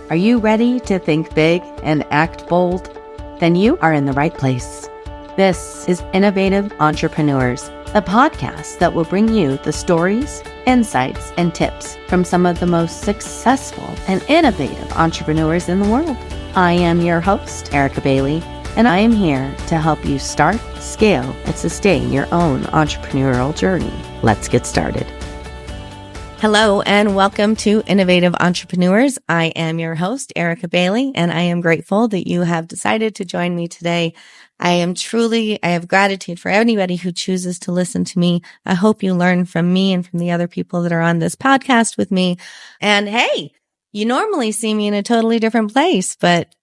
Are you ready to think big and act bold? Then you are in the right place. This is Innovative Entrepreneurs, a podcast that will bring you the stories, insights, and tips from some of the most successful and innovative entrepreneurs in the world. I am your host, Erica Bailey, and I am here to help you start, scale, and sustain your own entrepreneurial journey. Let's get started. Hello and welcome to Innovative Entrepreneurs. I am your host, Erica Bailey, and I am grateful that you have decided to join me today. I have gratitude for anybody who chooses to listen to me. I hope you learn from me and from the other people that are on this podcast with me. And hey, you normally see me in a totally different place, but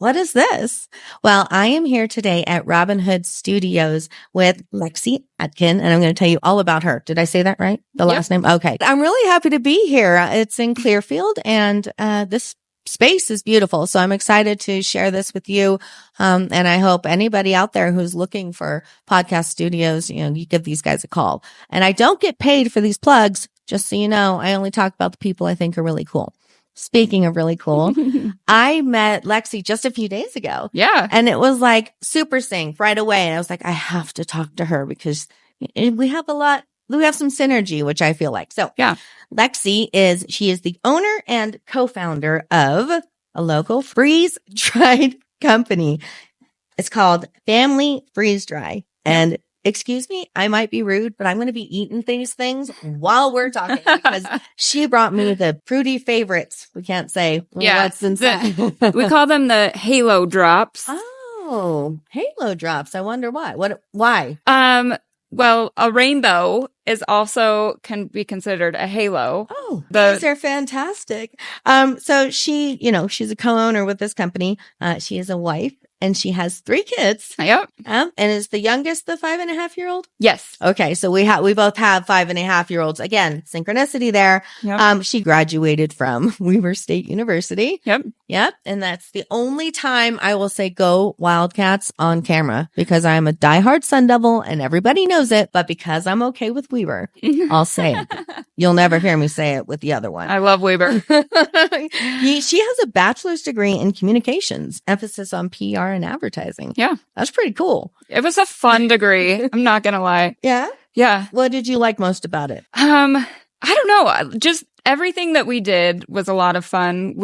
what is this? Well, I am here today at Robin Hood Studios with Lexi Atkin, and I'm going to tell you all about her. Did I say that right? The last name? Okay. I'm really happy to be here. It's in Clearfield, and this space is beautiful. So I'm excited to share this with you. And I hope anybody out there who's looking for podcast studios, you give these guys a call. And I don't get paid for these plugs. Just so you know, I only talk about the people I think are really cool. Speaking of really cool, I met Lexi just a few days ago. Yeah. And it was like super sync right away. And I was like, I have to talk to her because we have some synergy, which I feel like. So yeah, Lexi she is the owner and co-founder of a local freeze-dried company. It's called Family Freeze Dry. And excuse me, I might be rude, but I'm going to be eating these things while we're talking because she brought me the fruity favorites. We can't say what's inside. We call them the Halo Drops. Oh, Halo Drops. I wonder why. Why? Well, a rainbow can be considered a halo. Oh, these are fantastic. So she's a co-owner with this company. She is a wife. And she has 3 kids. Yep. And is the youngest the 5.5-year-old? Yes. Okay. So we both have 5.5-year-olds. Again, synchronicity there. Yep. She graduated from Weber State University. Yep. And that's the only time I will say go Wildcats on camera because I'm a diehard Sun Devil and everybody knows it. But because I'm okay with Weber, I'll say it. You'll never hear me say it with the other one. I love Weber. She has a bachelor's degree in communications, emphasis on PR and advertising. Yeah. That's pretty cool. It was a fun degree. I'm not going to lie. Yeah? Yeah. What did you like most about it? I don't know. Just everything that we did was a lot of fun.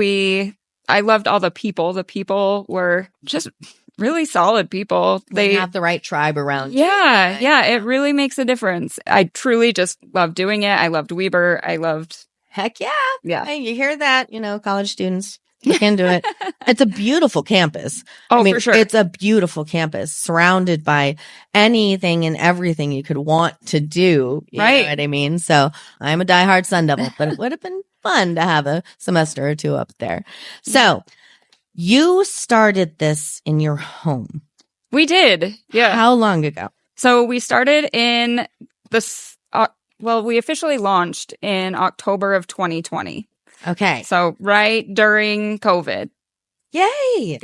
I loved all the people. The people were just really solid people. They have the right tribe around you. Yeah. Yeah. It really makes a difference. I truly just loved doing it. I loved Weber. Heck yeah. Yeah. Hey, you hear that? College students. Look into it. It's a beautiful campus. Oh, for sure. It's a beautiful campus surrounded by anything and everything you could want to do. You know what I mean? So I'm a diehard Sun Devil, but it would have been fun to have a semester or 2 up there. So you started this in your home. We did. Yeah. How long ago? So we started in we officially launched in October of 2020. Okay. So right during COVID. Yay.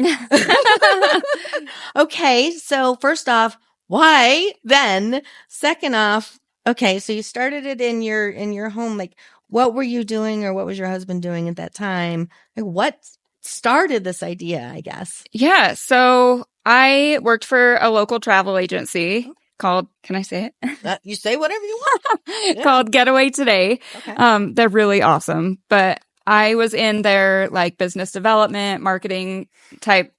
Okay. So first off, why then? Second off, okay. So you started it in your home. Like, what were you doing or what was your husband doing at that time? Like, what started this idea, I guess? Yeah. So I worked for a local travel agency called, can I say it? You say whatever you want. Called Getaway Today. Okay. They're really awesome. But I was in their business development, marketing type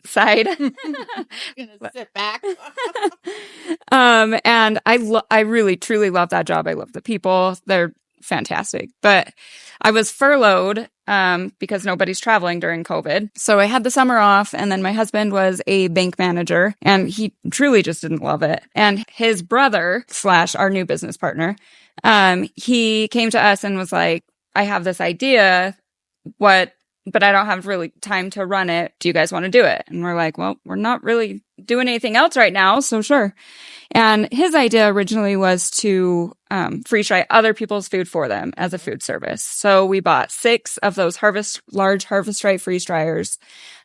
side. Gonna sit back. And I really truly love that job. I love the people. They're fantastic. But I was furloughed because nobody's traveling during COVID. So I had the summer off, and then my husband was a bank manager, and he truly just didn't love it. And his brother / our new business partner, he came to us and was like, I have this idea, but I don't have really time to run it. Do you guys want to do it? And we're like, well, we're not really doing anything else right now, so sure. And his idea originally was to freeze dry other people's food for them as a food service. So we bought 6 of those large harvest dry freeze dryers,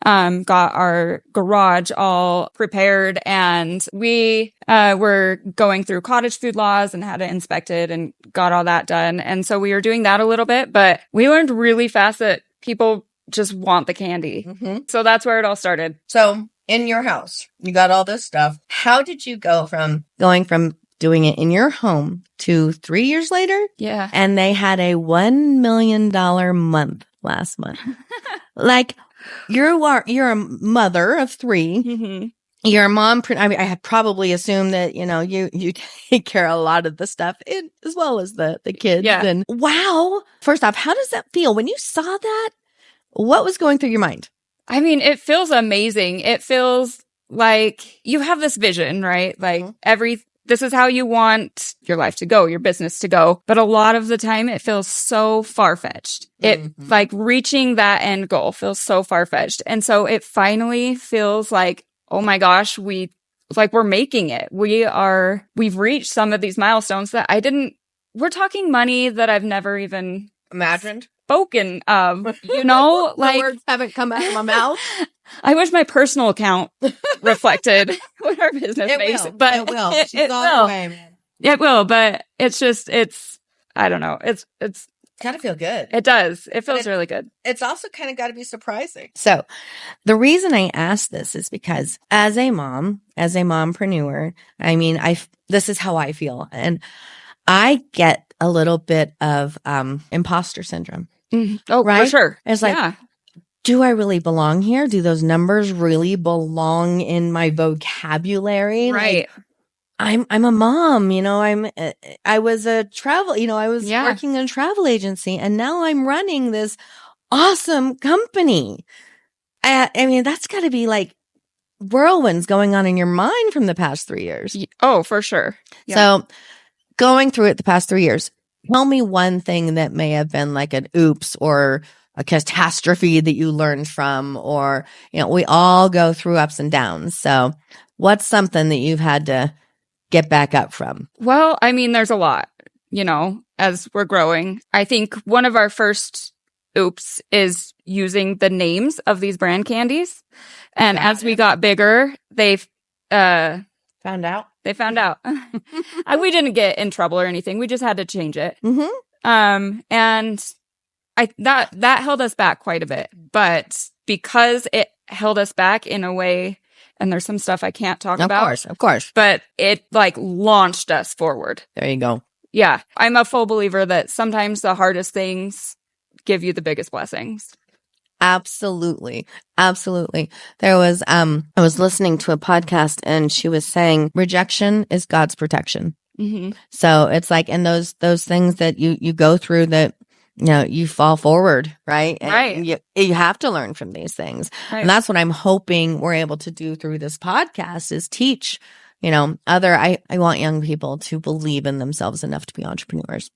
got our garage all prepared, and we were going through cottage food laws and had it inspected and got all that done. And so we were doing that a little bit, but we learned really fast that people just want the candy. Mm-hmm. So that's where it all started. So in your house, you got all this stuff. How did you go from going from doing it in your home to 3 years later? Yeah. And they had a $1 million month last month. Like you're a mother of 3. Mm-hmm. Your mom, I mean, I had probably assumed that, you take care of a lot of the stuff as well as the kids. Yeah. And wow. First off, how does that feel when you saw that? What was going through your mind? I mean, it feels amazing. It feels like you have this vision, right? Like this is how you want your life to go, your business to go. But a lot of the time it feels so far-fetched. It like reaching that end goal feels so far-fetched. And so it finally feels like, oh my gosh, we're making it. We've reached some of these milestones that we're talking money that I've never even imagined. Spoken of, like the words haven't come out of my mouth. I wish my personal account reflected what our business makes. But it will. She's on her way, man. It will, but it's I don't know. It's gotta feel good. It does. It feels really good. It's also kind of got to be surprising. So the reason I asked this is because as a mompreneur, I mean, this is how I feel. And I get a little bit of imposter syndrome. Oh, right? For sure. It's like, do I really belong here? Do those numbers really belong in my vocabulary? Right. Like, I'm a mom, I was working in a travel agency and now I'm running this awesome company. I mean, that's got to be like whirlwinds going on in your mind from the past 3 years. Oh, for sure. Yeah. So going through it the past 3 years, tell me one thing that may have been like an oops or a catastrophe that you learned from, or, we all go through ups and downs. So what's something that you've had to get back up from? Well, I mean, there's a lot, as we're growing. I think one of our first oops is using the names of these brand candies. And as we got bigger, they've found out. They found out. We didn't get in trouble or anything. We just had to change it. Mm-hmm. And that held us back quite a bit. But because it held us back in a way, and there's some stuff I can't talk about. Of course. But it launched us forward. There you go. Yeah. I'm a full believer that sometimes the hardest things give you the biggest blessings. Absolutely. Absolutely. There was, I was listening to a podcast and she was saying rejection is God's protection. Mm-hmm. So it's like, in those things that you go through that, you fall forward, right? Right. And you have to learn from these things. Right. And that's what I'm hoping we're able to do through this podcast is teach, I want young people to believe in themselves enough to be entrepreneurs.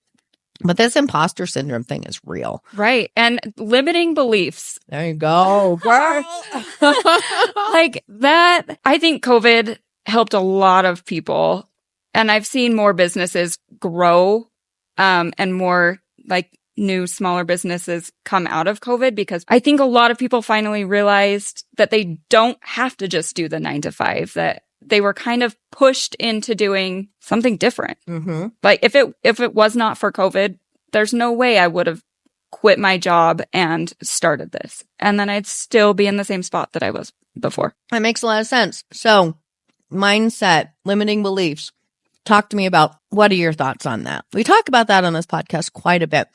But this imposter syndrome thing is real. Right. And limiting beliefs. There you go. Like that, I think COVID helped a lot of people. And I've seen more businesses grow and more like new, smaller businesses come out of COVID, because I think a lot of people finally realized that they don't have to just do the 9-to-5, that they were kind of pushed into doing something different. Mm-hmm. Like if it was not for COVID, there's no way I would have quit my job and started this. And then I'd still be in the same spot that I was before. That makes a lot of sense. So mindset, limiting beliefs. Talk to me about, what are your thoughts on that? We talk about that on this podcast quite a bit.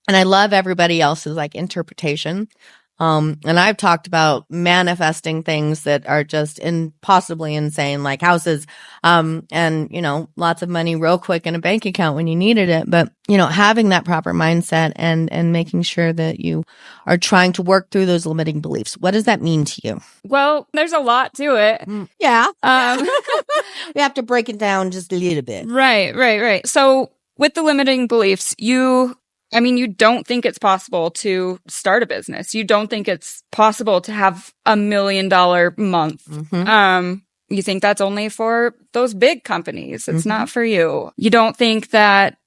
And I love everybody else's interpretation. And I've talked about manifesting things that are just impossibly insane, like houses, and, lots of money real quick in a bank account when you needed it. But, having that proper mindset and making sure that you are trying to work through those limiting beliefs. What does that mean to you? Well, there's a lot to it. Yeah. We have to break it down just a little bit. Right. So with the limiting beliefs, you don't think it's possible to start a business. You don't think it's possible to have $1 million month. Mm-hmm. You think that's only for those big companies. It's Mm-hmm. not for you. You don't think that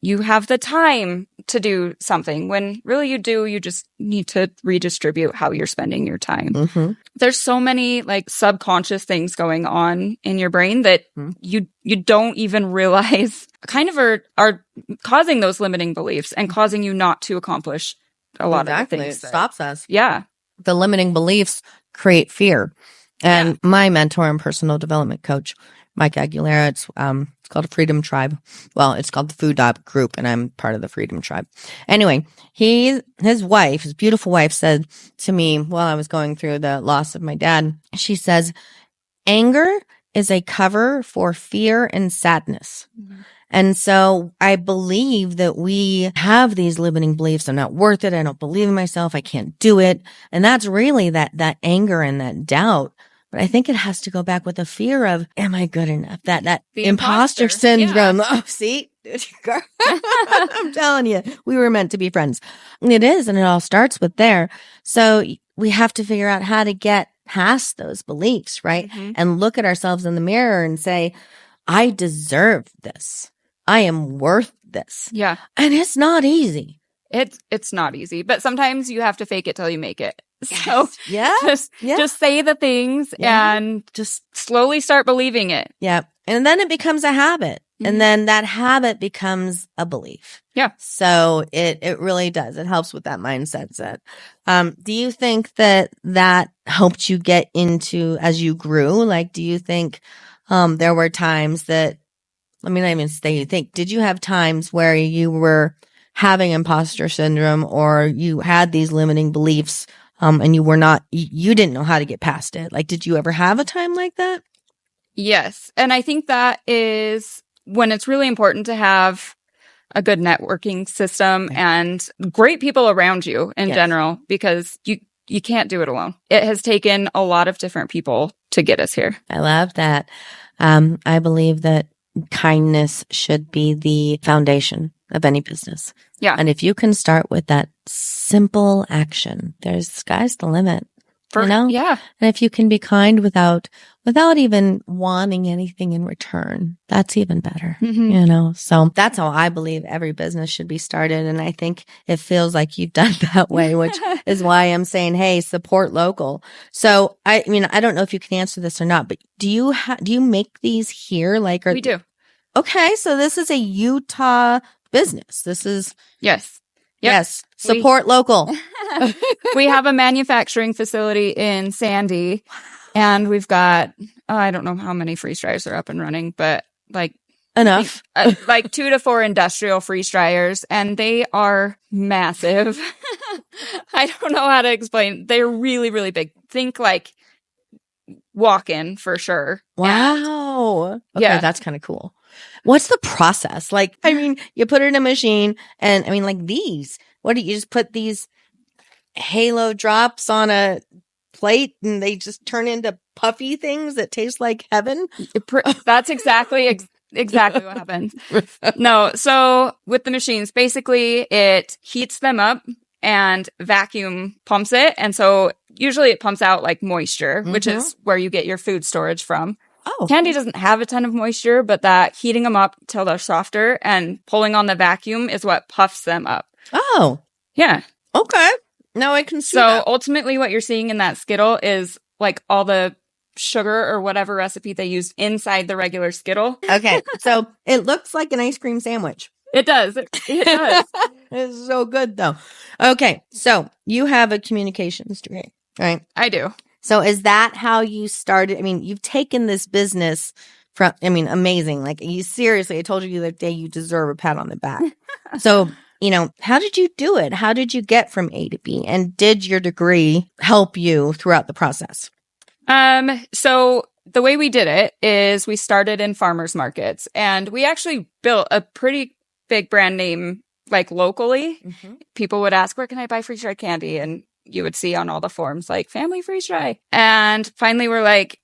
you have the time to do something when really you do. You just need to redistribute how you're spending your time. Mm-hmm. There's so many subconscious things going on in your brain that you don't even realize kind of are causing those limiting beliefs and causing you not to accomplish a lot of the Exactly. things It that stops us. Yeah. The limiting beliefs create fear. And my mentor and personal development coach, Mike Aguilera, it's called a Freedom Tribe. Well, it's called the Food Dog Group, and I'm part of the Freedom Tribe. Anyway, his wife, his beautiful wife, said to me while I was going through the loss of my dad, she says, anger is a cover for fear and sadness. Mm-hmm. And so I believe that we have these limiting beliefs. I'm not worth it. I don't believe in myself. I can't do it. And that's really that anger and that doubt. But I think it has to go back with a fear of, am I good enough? That The imposter syndrome. Yeah. Oh, see? I'm telling you, we were meant to be friends. It is. And it all starts with there. So we have to figure out how to get past those beliefs, right? Mm-hmm. And look at ourselves in the mirror and say, I deserve this. I am worth this. Yeah. And it's not easy. It's not easy, but sometimes you have to fake it till you make it. So Yes. just say the things and just slowly start believing it. Yeah. And then it becomes a habit. Mm-hmm. And then that habit becomes a belief. Yeah. So it really does. It helps with that mindset set. Do you think that helped you get into as you grew? Like, do you think there were times that, let me not even say you think, did you have times where you were having imposter syndrome or you had these limiting beliefs and you didn't know how to get past it? Like, did you ever have a time like that? Yes. And I think that is when it's really important to have a good networking system and great people around you in general, because you can't do it alone. It has taken a lot of different people to get us here. I love that. I believe that kindness should be the foundation of any business. Yeah. And if you can start with that simple action, sky's the limit. Yeah. And if you can be kind without even wanting anything in return, that's even better. Mm-hmm. So that's how I believe every business should be started. And I think it feels like you've done that way, which is why I'm saying, hey, support local. So I don't know if you can answer this or not, but do you make these here? We do. Okay. So this is a Utah business. This is. Yes. Yep. Yes. Support local. We have a manufacturing facility in Sandy, and we've got, I don't know how many freeze dryers are up and running, but like enough, like 2 to 4 industrial freeze dryers, and they are massive. I don't know how to explain. They're really, really big. Think like walk-in for sure. Wow. Okay, yeah. That's kind of cool. What's the process? Like, you put it in a machine and like these, what do you just put these Halo drops on a plate and they just turn into puffy things that taste like heaven? That's exactly what happens. No. So with the machines, basically it heats them up and vacuum pumps it. And so usually it pumps out like moisture, which is where you get your food storage from. Oh, candy doesn't have a ton of moisture, but that heating them up till they're softer and pulling on the vacuum is what puffs them up. Oh, yeah. Okay. Now I can see So that. ultimately what you're seeing in that Skittle is like all the sugar or whatever recipe they used inside the regular Skittle. Okay. So it looks like an ice cream sandwich. It does. It does. It's so good though. Okay. So you have a communications degree, right? I do. So is that how you started? You've taken this business from, amazing. Like seriously, I told you the other day you deserve a pat on the back. So, how did you do it? How did you get from A to B? And did your degree help you throughout the process? So the way we did it is we started in farmers markets and we actually built a pretty big brand name, like locally. Mm-hmm. People would ask, where can I buy freeze dried candy? And you would see on all the forums, like family freeze dry. And finally we're like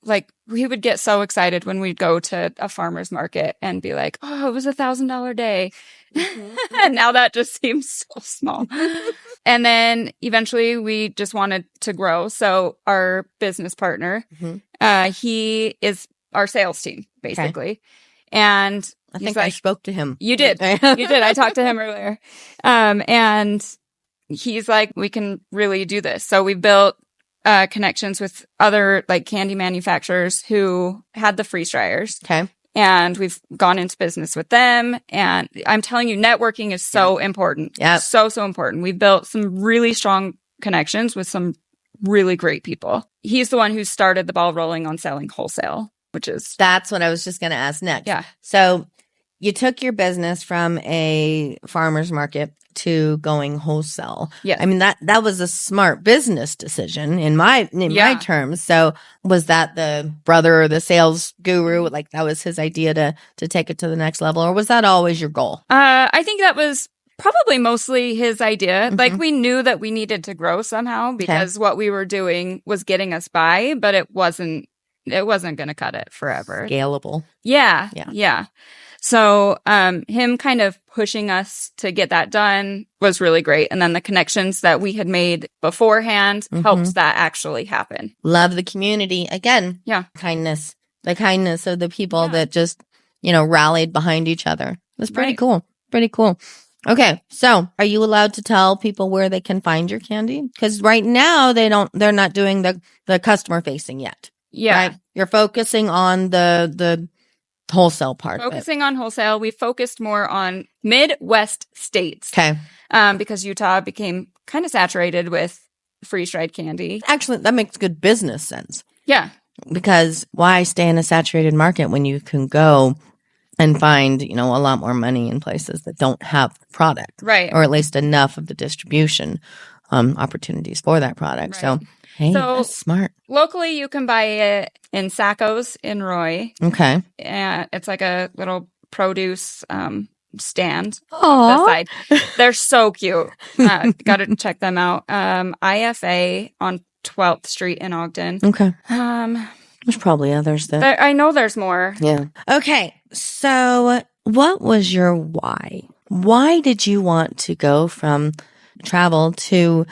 we would get so excited when we'd go to a farmer's market and be like, oh, it was $1,000 day. Mm-hmm. And now that just seems so small. And then eventually we just wanted to grow. So our business partner, he is our sales team, basically. Okay. And I think I spoke to him. You did. You did. I talked to him earlier. And he's like, we can really do this. So we built connections with other like candy manufacturers who had the freeze dryers. Okay. and we've gone into business with them. And I'm telling you, networking is so important. Yeah. So important. We've built some really strong connections with some really great people. He's the one who started the ball rolling on selling wholesale, which is... That's what I was just going to ask next. Yeah. So you took your business from a farmer's market to going wholesale. Yes. I mean, that was a smart business decision in my terms. So was that the brother or the sales guru? Like that was his idea to take it to the next level, or was that always your goal? I think that was probably mostly his idea. Like we knew that we needed to grow somehow because what we were doing was getting us by, but it wasn't going to cut it forever. Scalable. Yeah. So, him kind of pushing us to get that done was really great. And then the connections that we had made beforehand helps that actually happen. Love the community. Again, kindness. The kindness of the people that just, rallied behind each other. It's pretty cool. Pretty cool. Okay. So are you allowed to tell people where they can find your candy? Because right now they're not doing the customer facing yet. Yeah. Right? You're focusing on the wholesale part. Focusing on wholesale. We focused more on Midwest states. Okay. Because Utah became kind of saturated with freeze-dried candy. Actually, that makes good business sense. Yeah. Because why stay in a saturated market when you can go and find, a lot more money in places that don't have the product. Right. Or at least enough of the distribution opportunities for that product. Right. So, hey, that's smart. Locally, you can buy it in Sacco's in Roy. Okay. And it's like a little produce stand on the side. They're so cute. Got to check them out. IFA on 12th Street in Ogden. Okay. There's probably others that I know there's more. Yeah. Okay. So what was your why? Why did you want to go from travel to,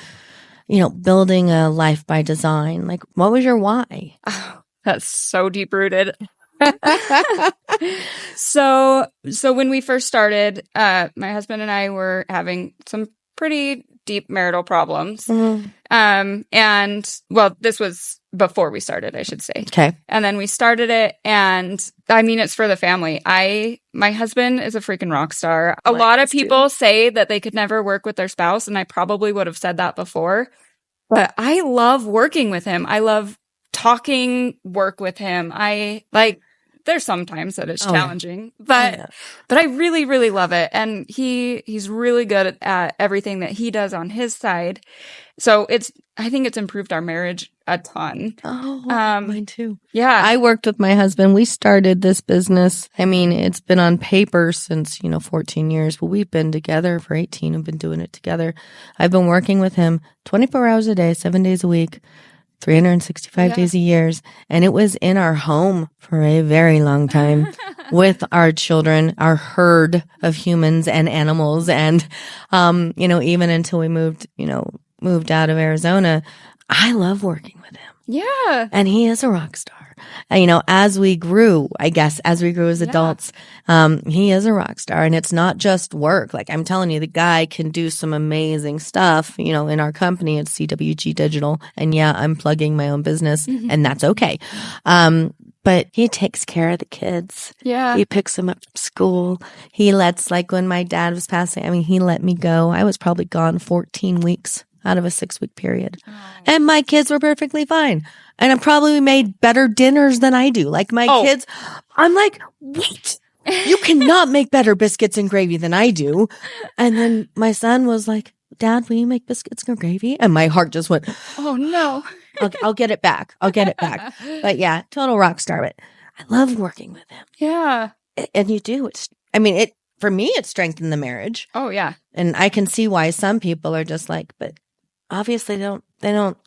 building a life by design? Like, what was your why? Oh, that's so deep rooted. So when we first started, my husband and I were having some pretty deep marital problems. And well, this was before we started, I should say. Okay. And then we started it, and I mean, it's for the family. My husband is a freaking rock star. A lot of people say that they could never work with their spouse, and I probably would have said that before, but I love working with him. I love talking work with him. There's sometimes that it's challenging, but I really, really love it. And he's really good at everything that he does on his side. So I think it's improved our marriage a ton. Oh, mine too. Yeah. I worked with my husband. We started this business. I mean, it's been on paper since, 14 years, but we've been together for 18 and been doing it together. I've been working with him 24 hours a day, 7 days a week. 365 days a year. And it was in our home for a very long time with our children, our herd of humans and animals. And, even until we moved out of Arizona, I love working with him. Yeah. And he is a rock star. As we grew as adults, he is a rock star, and it's not just work. Like I'm telling you, the guy can do some amazing stuff, in our company. It's CWG Digital. And yeah, I'm plugging my own business and that's okay. But he takes care of the kids. Yeah. He picks them up from school. He lets, like when my dad was passing, he let me go. I was probably gone 14 weeks out of a 6-week period. Oh. And my kids were perfectly fine. And I probably made better dinners than I do. Like my kids, I'm like, what? You cannot make better biscuits and gravy than I do. And then my son was like, Dad, will you make biscuits and gravy? And my heart just went, oh no. I'll get it back. But yeah, total rock star. But I love working with him. Yeah. And you do. For me, it strengthened the marriage. Oh yeah. And I can see why some people are just like, but obviously they don't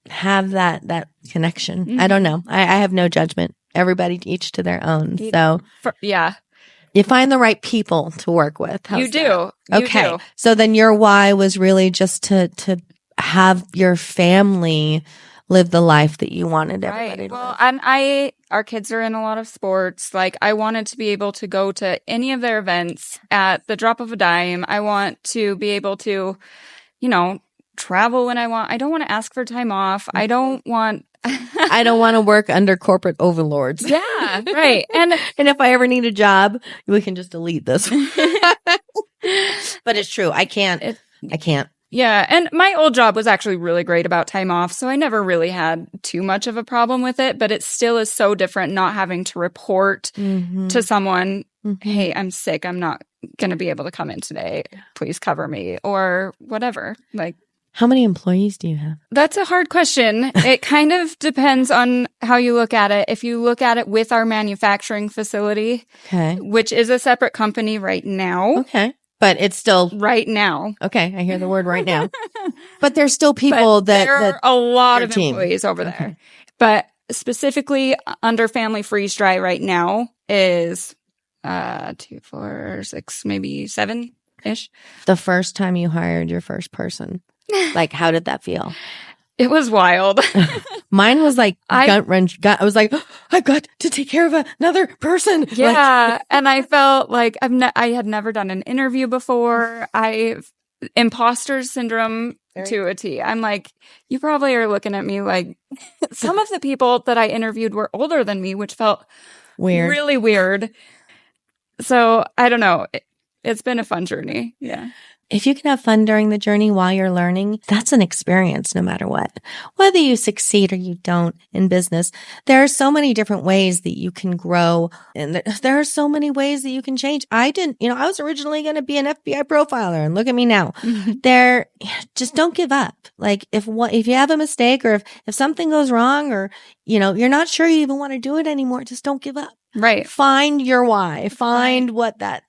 have that connection. Mm-hmm. I don't know. I have no judgment. Everybody each to their own. Yeah. You find the right people to work with. You do. Okay. So then your why was really just to have your family live the life that you wanted everybody to live. And our kids are in a lot of sports. Like I wanted to be able to go to any of their events at the drop of a dime. I want to be able to, travel when I want. I don't want to ask for time off. I don't want I don't want to work under corporate overlords. Yeah, right. And if I ever need a job, we can just delete this. But it's true. I can't. Yeah. And my old job was actually really great about time off. So I never really had too much of a problem with it. But it still is so different not having to report to someone, hey, I'm sick. I'm not going to be able to come in today. Please cover me or whatever. Like, how many employees do you have? That's a hard question. It kind of depends on how you look at it. If you look at it with our manufacturing facility, which is a separate company right now. Okay. But it's still right now. Okay. I hear the word right now. But there's still people there are a lot of team. employees over there. But specifically under family freeze dry right now is 2, 4, 6, maybe 7-ish. The first time you hired your first person. Like, how did that feel? It was wild. Mine was like gut wrench. I was like, oh, I've got to take care of another person. Yeah. And I felt like I had never done an interview before. Imposter syndrome to a T. I'm like, you probably are looking at me like some of the people that I interviewed were older than me, which felt really weird. So I don't know. It's been a fun journey. Yeah. If you can have fun during the journey while you're learning, that's an experience no matter what. Whether you succeed or you don't in business, there are so many different ways that you can grow. And there are so many ways that you can change. I was originally going to be an FBI profiler and look at me now. Just don't give up. Like if you have a mistake or if something goes wrong or, you're not sure you even want to do it anymore, just don't give up. Right. Find your why. Find what that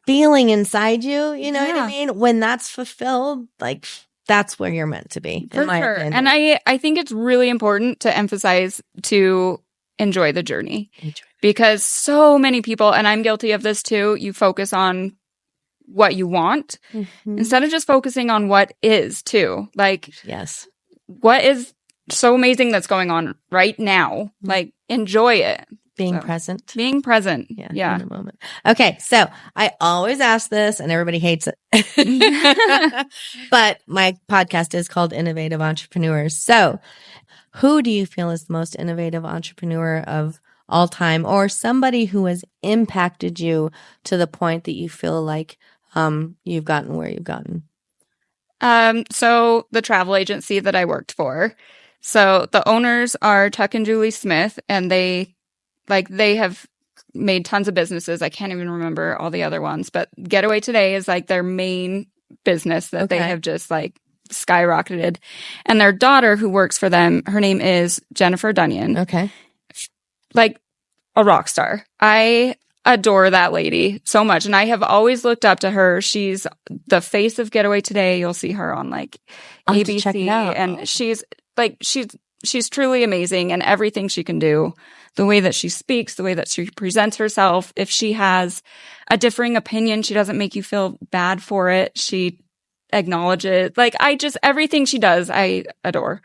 feeling inside you, you know what I mean? When that's fulfilled, like that's where you're meant to be. For sure. And I think it's really important to emphasize to enjoy the journey. Because so many people, and I'm guilty of this too, you focus on what you want instead of just focusing on what is too. Like, what is so amazing that's going on right now? Like, enjoy it. Being present. Yeah. In a moment. Okay. So I always ask this and everybody hates it. But my podcast is called Innovative Entrepreneurs. So who do you feel is the most innovative entrepreneur of all time or somebody who has impacted you to the point that you feel like you've gotten where you've gotten? So the travel agency that I worked for. So the owners are Tuck and Julie Smith, and they have made tons of businesses. I can't even remember all the other ones, but Getaway Today is like their main business that they have just like skyrocketed. And their daughter who works for them, her name is Jennifer Dunyan. Okay. Like a rock star. I adore that lady so much. And I have always looked up to her. She's the face of Getaway Today. You'll see her on like ABC. And she's truly amazing, and everything she can do, the way that she speaks, the way that she presents herself. If she has a differing opinion, she doesn't make you feel bad for it. She acknowledges, like, everything she does, I adore.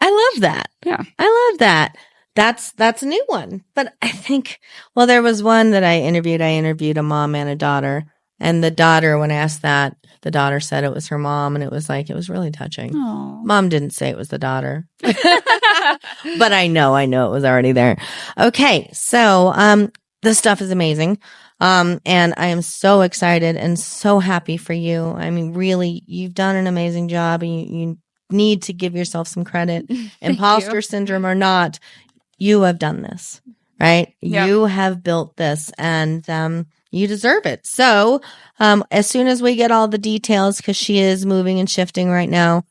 I love that. Yeah. I love that. That's a new one. But I think, there was one that I interviewed a mom and a daughter. And the daughter, when I asked that, the daughter said it was her mom, and it was really touching. Aww. Mom didn't say it was the daughter. But I know it was already there. Okay. So, this stuff is amazing. And I am so excited and so happy for you. I mean, really, you've done an amazing job, and you need to give yourself some credit. Imposter syndrome or not, you have done this, right? Yep. You have built this, and, you deserve it. So, as soon as we get all the details, because she is moving and shifting right now,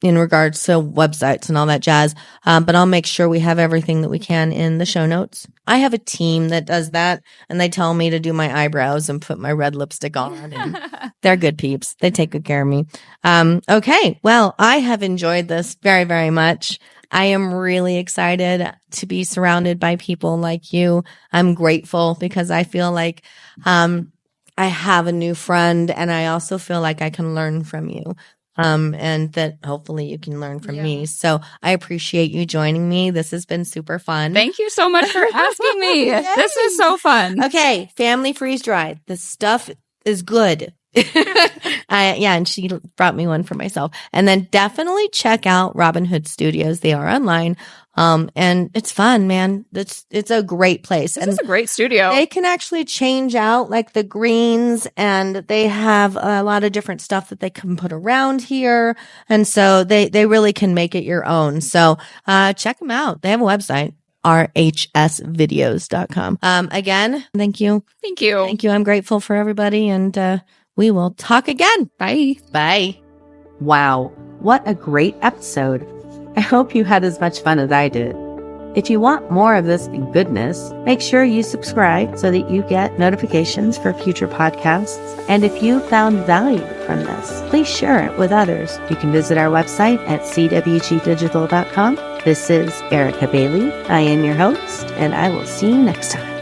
in regards to websites and all that jazz. But I'll make sure we have everything that we can in the show notes. I have a team that does that, and they tell me to do my eyebrows and put my red lipstick on. And they're good peeps. They take good care of me. Okay. Well, I have enjoyed this very, very much. I am really excited to be surrounded by people like you. I'm grateful because I feel like I have a new friend, and I also feel like I can learn from you. And that hopefully you can learn from me. So I appreciate you joining me. This has been super fun. Thank you so much for asking me. This is so fun. Okay. Family freeze dried. The stuff is good. And she brought me one for myself. And then definitely check out Robin Hood Studios. They are online. And it's fun, man. It's a great place. This is a great studio. They can actually change out like the greens, and they have a lot of different stuff that they can put around here. And so they really can make it your own. So, check them out. They have a website, rhsvideos.com. Again, thank you. Thank you. Thank you. I'm grateful for everybody, and we will talk again. Bye. Bye. Wow, what a great episode. I hope you had as much fun as I did. If you want more of this goodness, make sure you subscribe so that you get notifications for future podcasts. And if you found value from this, please share it with others. You can visit our website at cwgdigital.com. This is Erica Bailey. I am your host, and I will see you next time.